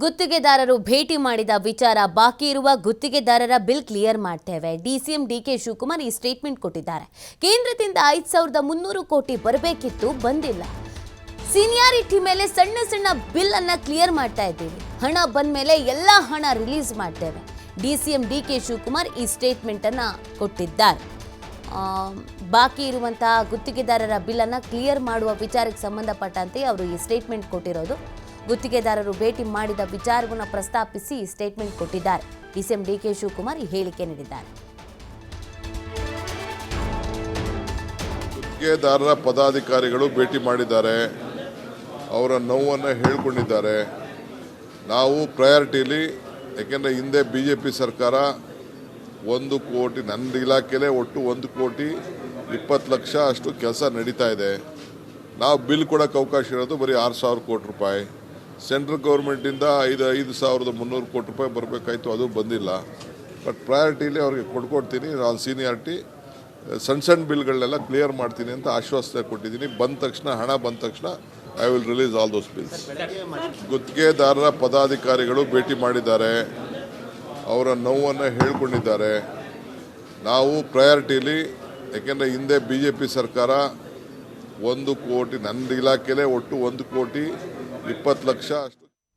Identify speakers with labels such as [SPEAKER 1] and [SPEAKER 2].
[SPEAKER 1] ಗುತ್ತಿಗೆದಾರರು ಭೇಟಿ ಮಾಡಿದ ವಿಚಾರ ಬಾಕಿ ಇರುವ ಗುತ್ತಿಗೆದಾರರ ಬಿಲ್ ಕ್ಲಿಯರ್ ಮಾಡ್ತೇವೆ. ಡಿಸಿಎಂ ಡಿಕೆ ಶಿವಕುಮಾರ್ ಈ ಸ್ಟೇಟ್ಮೆಂಟ್ ಕೊಟ್ಟಿದ್ದಾರೆ. ಕೇಂದ್ರದಿಂದ 5300 ಕೋಟಿ ಬರಬೇಕಿತ್ತು, ಬಂದಿಲ್ಲ. ಸೀನಿಯಾರಿಟಿ ಮೇಲೆ ಸಣ್ಣ ಸಣ್ಣ ಬಿಲ್ ಅನ್ನ ಕ್ಲಿಯರ್ ಮಾಡ್ತಾ ಇದ್ದೀವಿ. ಹಣ ಬಂದ ಮೇಲೆ ಎಲ್ಲ ಹಣ ರಿಲೀಸ್ ಮಾಡ್ತೇವೆ. ಡಿಸಿಎಂ ಡಿಕೆ ಶಿವಕುಮಾರ್ ಈ ಸ್ಟೇಟ್ಮೆಂಟ್ ಅನ್ನ ಕೊಟ್ಟಿದ್ದಾರೆ. ಬಾಕಿ ಇರುವಂತಹ ಗುತ್ತಿಗೆದಾರರ ಬಿಲ್ ಅನ್ನ ಕ್ಲಿಯರ್ ಮಾಡುವ ವಿಚಾರಕ್ಕೆ ಸಂಬಂಧಪಟ್ಟಂತೆ ಅವರು ಈ ಸ್ಟೇಟ್ಮೆಂಟ್ ಕೊಟ್ಟಿರೋದು. ಗುತ್ತಿಗೆದಾರರು ಭೇಟಿ ಮಾಡಿದ ವಿಚಾರವನ್ನು ಪ್ರಸ್ತಾಪಿಸಿ ಸ್ಟೇಟ್ಮೆಂಟ್ ಕೊಟ್ಟಿದ್ದಾರೆ. ಡಿಸಿಎಂ ಡಿಕೆ ಶಿವಕುಮಾರ್ ಈ ಹೇಳಿಕೆ ನೀಡಿದ್ದಾರೆ.
[SPEAKER 2] ಗುತ್ತಿಗೆದಾರರ ಪದಾಧಿಕಾರಿಗಳು ಭೇಟಿ ಮಾಡಿದ್ದಾರೆ, ಅವರ ನೋವನ್ನು ಹೇಳ್ಕೊಂಡಿದ್ದಾರೆ. ನಾವು ಪ್ರಯಾರಿಟಿಲಿ, ಯಾಕೆಂದರೆ ಹಿಂದೆ BJP ಸರ್ಕಾರ 1 ಕೋಟಿ, ನನ್ನ ಇಲಾಖೆಯಲ್ಲೇ ಒಟ್ಟು 1,20,00,000 ಅಷ್ಟು ಕೆಲಸ ನಡೀತಾ ಇದೆ. ನಾವು ಬಿಲ್ ಕೊಡೋಕ್ಕೆ ಅವಕಾಶ ಇರೋದು ಬರೀ 6,000 ಕೋಟಿ ರೂಪಾಯಿ. ಸೆಂಟ್ರಲ್ ಗೌರ್ಮೆಂಟಿಂದ 5,300 ಕೋಟಿ ರೂಪಾಯಿ ಬರಬೇಕಾಯ್ತು, ಅದು ಬಂದಿಲ್ಲ. ಬಟ್ ಪ್ರಯಾರಿಟಿಲಿ ಅವ್ರಿಗೆ ಕೊಡ್ತೀನಿ. ನಾನು ಸೀನಿಯಾರಿಟಿ ಸಣ್ಣ ಬಿಲ್ಗಳನ್ನೆಲ್ಲ ಕ್ಲಿಯರ್ ಮಾಡ್ತೀನಿ ಅಂತ ಆಶ್ವಾಸನೆ ಕೊಟ್ಟಿದ್ದೀನಿ. ಹಣ ಬಂದ ತಕ್ಷಣ I will release all those bills. ಗುತ್ತಿಗೆದಾರರ ಪದಾಧಿಕಾರಿಗಳು ಭೇಟಿ ಮಾಡಿದ್ದಾರೆ, ಅವರ ನೋವನ್ನು ಹೇಳ್ಕೊಂಡಿದ್ದಾರೆ. ನಾವು ಪ್ರಯಾರಿಟಿಲಿ, ಯಾಕೆಂದರೆ ಹಿಂದೆ BJP ಸರ್ಕಾರ 1 ಕೋಟಿ, ನನ್ನ ಇಲಾಖೆಯಲ್ಲೇ ಒಟ್ಟು 1,20,00,000 ಅಷ್ಟು